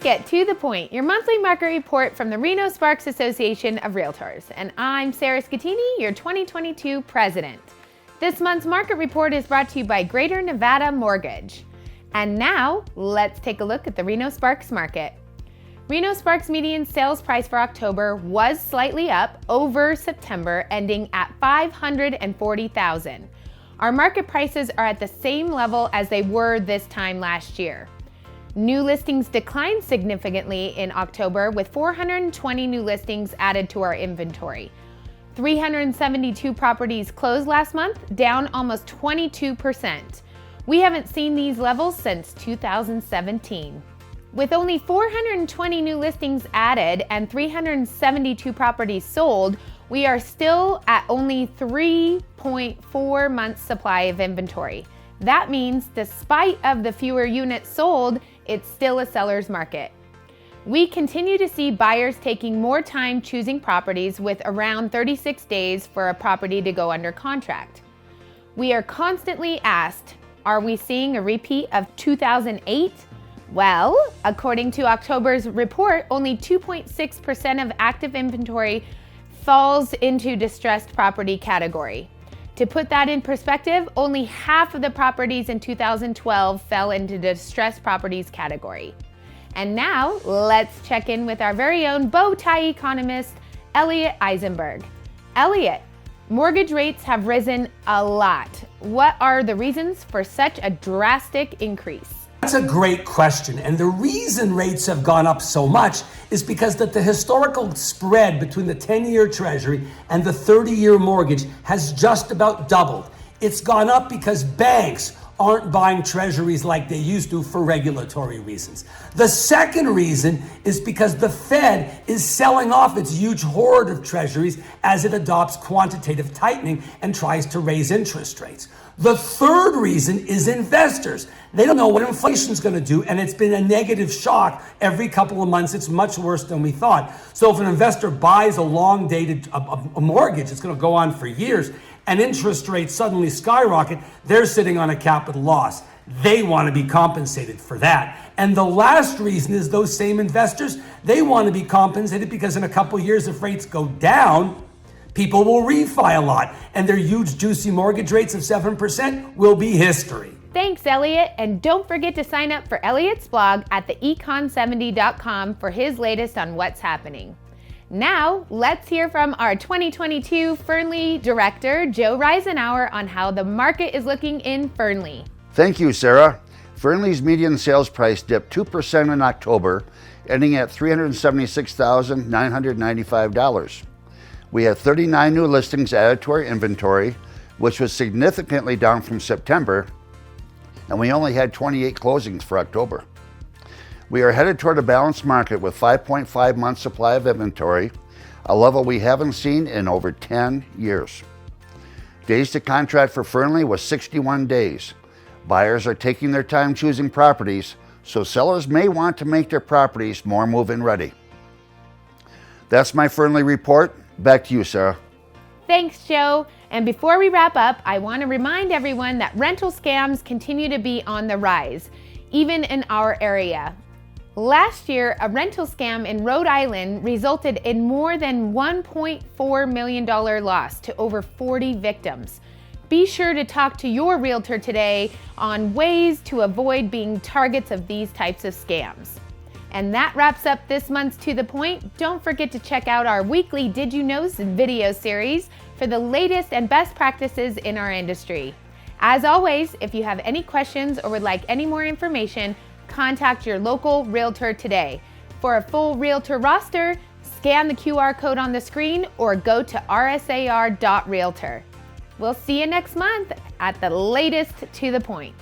Let's get to the point. Your monthly market report from the Reno Sparks Association of Realtors. And I'm Sarah Scattini, your 2022 president. This month's market report is brought to you by Greater Nevada Mortgage. And now, let's take a look at the Reno Sparks market. Reno Sparks median sales price for October was slightly up over September, ending at $540,000. Our market prices are at the same level as they were this time last year. New listings declined significantly in October, with 420 new listings added to our inventory. 372 properties closed last month, down almost 22%. We haven't seen these levels since 2017. With only 420 new listings added and 372 properties sold, we are still at only 3.4 months supply of inventory. That means despite of the fewer units sold, it's still a seller's market. We continue to see buyers taking more time choosing properties, with around 36 days for a property to go under contract. We are constantly asked, are we seeing a repeat of 2008? Well, according to October's report, only 2.6% of active inventory falls into distressed property category. To put that in perspective, only half of the properties in 2012 fell into distressed properties category. And now, let's check in with our very own bow tie economist, Elliot Eisenberg. Elliot, mortgage rates have risen a lot. What are the reasons for such a drastic increase? That's a great question, and the reason rates have gone up so much is because the historical spread between the 10-year Treasury and the 30-year mortgage has just about doubled. It's gone up because banks aren't buying treasuries like they used to for regulatory reasons. The second reason is because the Fed is selling off its huge hoard of treasuries as it adopts quantitative tightening and tries to raise interest rates. The third reason is investors. They don't know what inflation is going to do, and it's been a negative shock every couple of months. It's much worse than we thought. So if an investor buys a long-dated a mortgage, it's going to go on for years, and interest rates suddenly skyrocket, they're sitting on a capital loss. They want to be compensated for that. And the last reason is those same investors, they want to be compensated because in a couple of years, if rates go down, people will refi a lot, and their huge, juicy mortgage rates of 7% will be history. Thanks, Elliot. And don't forget to sign up for Elliot's blog at theecon70.com for his latest on what's happening. Now, let's hear from our 2022 Fernley Director, Joe Reisenauer, on how the market is looking in Fernley. Thank you, Sarah. Fernley's median sales price dipped 2% in October, ending at $376,995. We had 39 new listings added to our inventory, which was significantly down from September, and we only had 28 closings for October. We are headed toward a balanced market with 5.5 months supply of inventory, a level we haven't seen in over 10 years. Days to contract for Fernley was 61 days. Buyers are taking their time choosing properties, so sellers may want to make their properties more move-in ready. That's my Fernley report. Back to you, Sarah. Thanks, Joe. And before we wrap up, I want to remind everyone that rental scams continue to be on the rise, even in our area. Last year, a rental scam in Rhode Island resulted in more than $1.4 million loss to over 40 victims. Be sure to talk to your realtor today on ways to avoid being targets of these types of scams. And that wraps up this month's To The Point. Don't forget to check out our weekly Did You Know video series for the latest and best practices in our industry. As always, if you have any questions or would like any more information, contact your local realtor today. For a full realtor roster, scan the QR code on the screen or go to rsar.realtor. We'll see you next month at the latest To The Point.